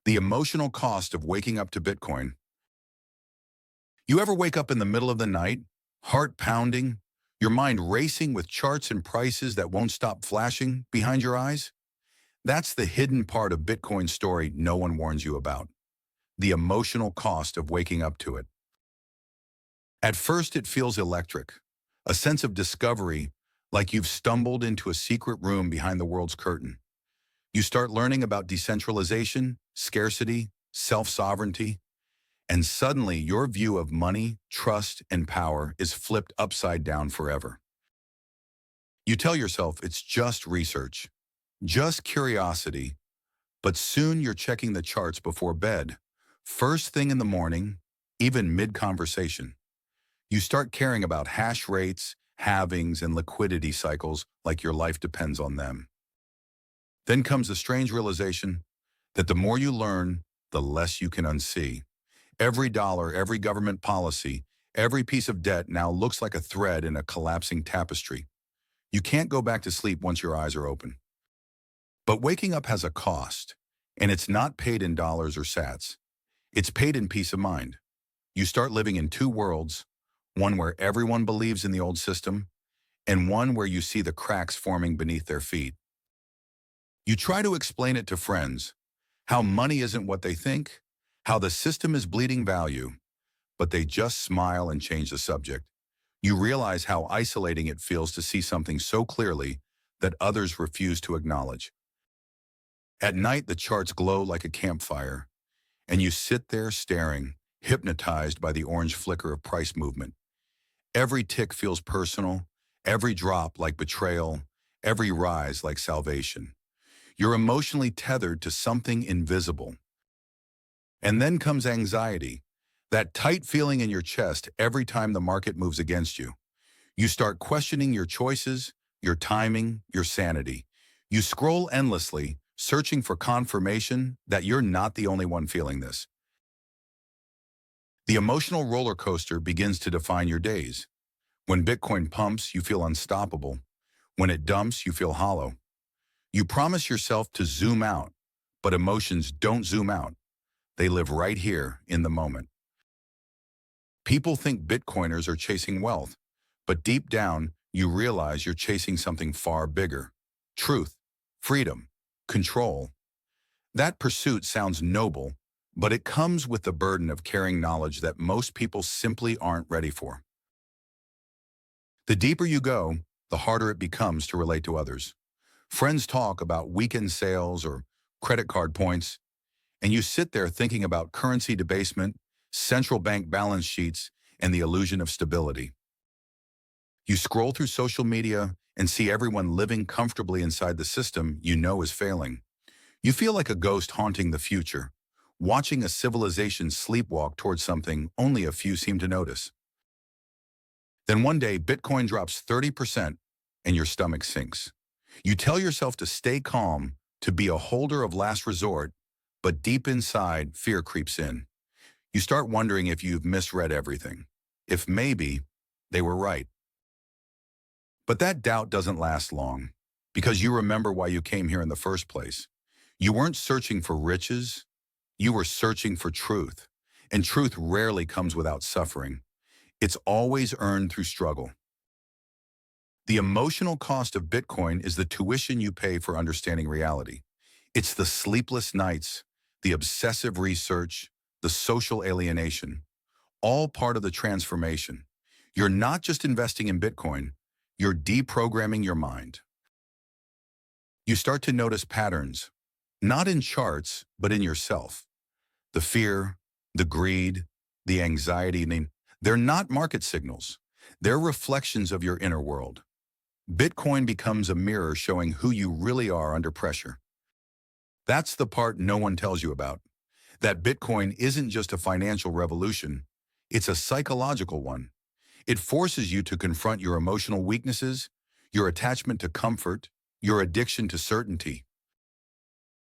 The emotional cost of waking up to Bitcoin. You ever wake up in the middle of the night, heart pounding, your mind racing with charts and prices that won't stop flashing behind your eyes? That's the hidden part of Bitcoin's story no one warns you about. The emotional cost of waking up to it. At first, it feels electric, a sense of discovery, like you've stumbled into a secret room behind the world's curtain. You start learning about decentralization, scarcity, self-sovereignty, and suddenly your view of money, trust, and power is flipped upside down forever. You tell yourself it's just research, just curiosity, but soon you're checking the charts before bed, first thing in the morning, even mid-conversation. You start caring about hash rates, halvings, and liquidity cycles like your life depends on them. Then comes the strange realization that the more you learn, the less you can unsee. Every dollar, every government policy, every piece of debt now looks like a thread in a collapsing tapestry. You can't go back to sleep once your eyes are open. But waking up has a cost, and it's not paid in dollars or sats. It's paid in peace of mind. You start living in two worlds, one where everyone believes in the old system, and one where you see the cracks forming beneath their feet. You try to explain it to friends, how money isn't what they think, how the system is bleeding value, but they just smile and change the subject. You realize how isolating it feels to see something so clearly that others refuse to acknowledge. At night, the charts glow like a campfire, and you sit there staring, hypnotized by the orange flicker of price movement. Every tick feels personal, every drop like betrayal, every rise like salvation. You're emotionally tethered to something invisible. And then comes anxiety, that tight feeling in your chest every time the market moves against you. You start questioning your choices, your timing, your sanity. You scroll endlessly, searching for confirmation that you're not the only one feeling this. The emotional roller coaster begins to define your days. When Bitcoin pumps, you feel unstoppable. When it dumps, you feel hollow. You promise yourself to zoom out, but emotions don't zoom out. They live right here in the moment. People think Bitcoiners are chasing wealth, but deep down, you realize you're chasing something far bigger. Truth, freedom, control. That pursuit sounds noble, but it comes with the burden of carrying knowledge that most people simply aren't ready for. The deeper you go, the harder it becomes to relate to others. Friends talk about weekend sales or credit card points, and you sit there thinking about currency debasement, central bank balance sheets, and the illusion of stability. You scroll through social media and see everyone living comfortably inside the system you know is failing. You feel like a ghost haunting the future, watching a civilization sleepwalk towards something only a few seem to notice. Then one day, Bitcoin drops 30% and your stomach sinks. You tell yourself to stay calm, to be a holder of last resort, but deep inside, fear creeps in. You start wondering if you've misread everything, if maybe they were right. But that doubt doesn't last long, because you remember why you came here in the first place. You weren't searching for riches, you were searching for truth. And truth rarely comes without suffering. It's always earned through struggle. The emotional cost of Bitcoin is the tuition you pay for understanding reality. It's the sleepless nights, the obsessive research, the social alienation, all part of the transformation. You're not just investing in Bitcoin, you're deprogramming your mind. You start to notice patterns, not in charts, but in yourself. The fear, the greed, the anxiety, they're not market signals. They're reflections of your inner world. Bitcoin becomes a mirror showing who you really are under pressure. That's the part no one tells you about. That Bitcoin isn't just a financial revolution, it's a psychological one. It forces you to confront your emotional weaknesses, your attachment to comfort, your addiction to certainty.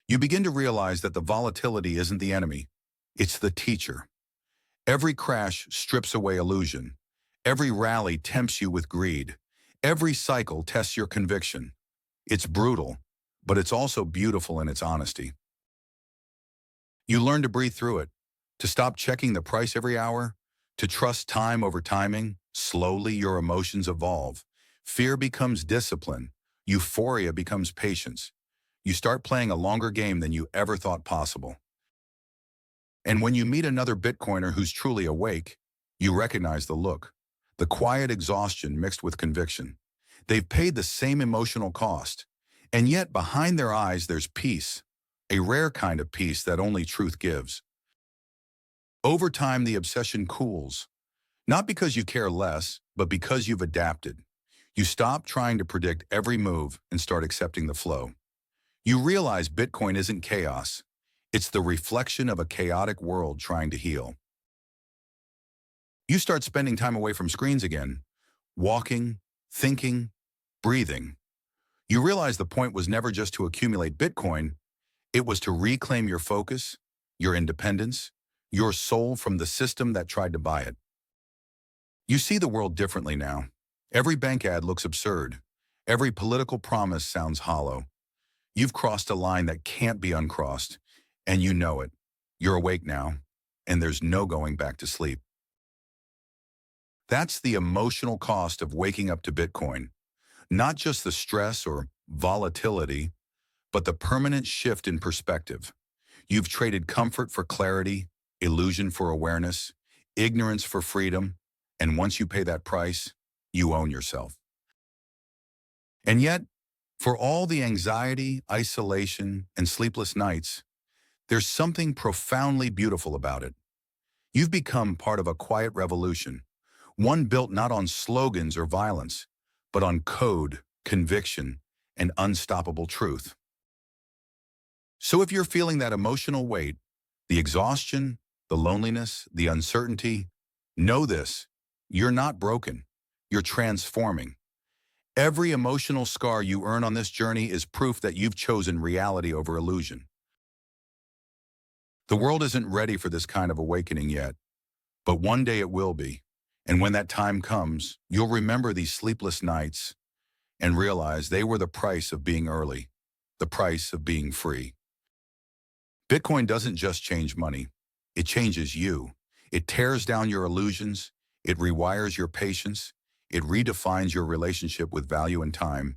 You begin to realize that the volatility isn't the enemy, it's the teacher. Every crash strips away illusion. Every rally tempts you with greed. Every cycle tests your conviction. It's brutal, but it's also beautiful in its honesty. You learn to breathe through it, to stop checking the price every hour, to trust time over timing. Slowly, your emotions evolve. Fear becomes discipline. Euphoria becomes patience. You start playing a longer game than you ever thought possible. And when you meet another Bitcoiner who's truly awake, you recognize the look, the quiet exhaustion mixed with conviction. They've paid the same emotional cost, and yet behind their eyes there's peace, a rare kind of peace that only truth gives. Over time, the obsession cools, not because you care less, but because you've adapted. You stop trying to predict every move and start accepting the flow. You realize Bitcoin isn't chaos. It's the reflection of a chaotic world trying to heal. You start spending time away from screens again, walking, thinking, breathing. You realize the point was never just to accumulate Bitcoin, it was to reclaim your focus, your independence, your soul from the system that tried to buy it. You see the world differently now. Every bank ad looks absurd. Every political promise sounds hollow. You've crossed a line that can't be uncrossed, and you know it. You're awake now, and there's no going back to sleep. That's the emotional cost of waking up to Bitcoin. Not just the stress or volatility, but the permanent shift in perspective. You've traded comfort for clarity, illusion for awareness, ignorance for freedom, and once you pay that price, you own yourself. And yet, for all the anxiety, isolation, and sleepless nights, there's something profoundly beautiful about it. You've become part of a quiet revolution, one built not on slogans or violence, but on code, conviction, and unstoppable truth. So if you're feeling that emotional weight, the exhaustion, the loneliness, the uncertainty, know this: you're not broken. You're transforming. Every emotional scar you earn on this journey is proof that you've chosen reality over illusion. The world isn't ready for this kind of awakening yet, but one day it will be. And when that time comes, you'll remember these sleepless nights and realize they were the price of being early, the price of being free. Bitcoin doesn't just change money. It changes you. It tears down your illusions. It rewires your patience. It redefines your relationship with value and time.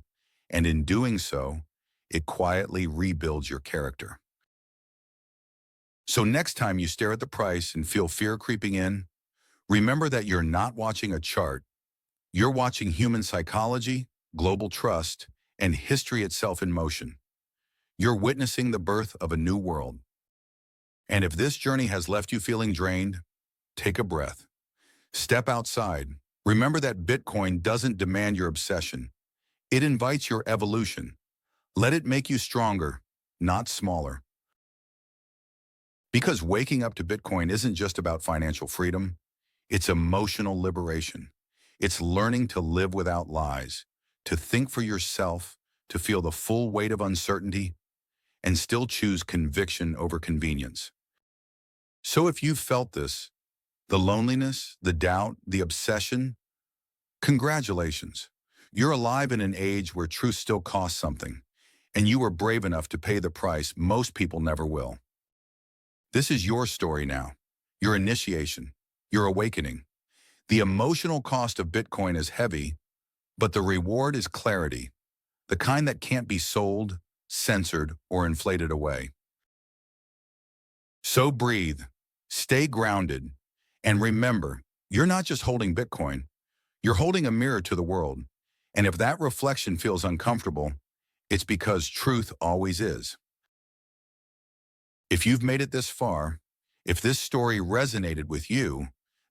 And in doing so, it quietly rebuilds your character. So next time you stare at the price and feel fear creeping in, remember that you're not watching a chart. You're watching human psychology, global trust, and history itself in motion. You're witnessing the birth of a new world. And if this journey has left you feeling drained, take a breath. Step outside. Remember that Bitcoin doesn't demand your obsession. It invites your evolution. Let it make you stronger, not smaller. Because waking up to Bitcoin isn't just about financial freedom, it's emotional liberation. It's learning to live without lies, to think for yourself, to feel the full weight of uncertainty, and still choose conviction over convenience. So if you've felt this, the loneliness, the doubt, the obsession, congratulations. You're alive in an age where truth still costs something, and you were brave enough to pay the price most people never will. This is your story now, your initiation, your awakening. The emotional cost of Bitcoin is heavy, but the reward is clarity, the kind that can't be sold, censored, or inflated away. So breathe, stay grounded, and remember, you're not just holding Bitcoin, you're holding a mirror to the world. And if that reflection feels uncomfortable, it's because truth always is. If you've made it this far, if this story resonated with you,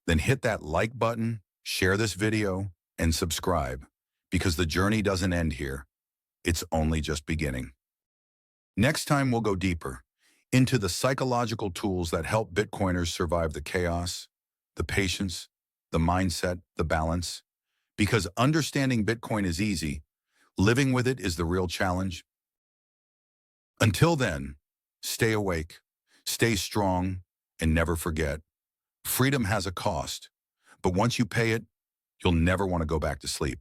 then hit that like button, share this video, and subscribe, because the journey doesn't end here. It's only just beginning. Next time, we'll go deeper into the psychological tools that help Bitcoiners survive the chaos, the patience, the mindset, the balance. Because understanding Bitcoin is easy, living with it is the real challenge. Until then, stay awake, stay strong, and never forget, freedom has a cost, but once you pay it, you'll never want to go back to sleep.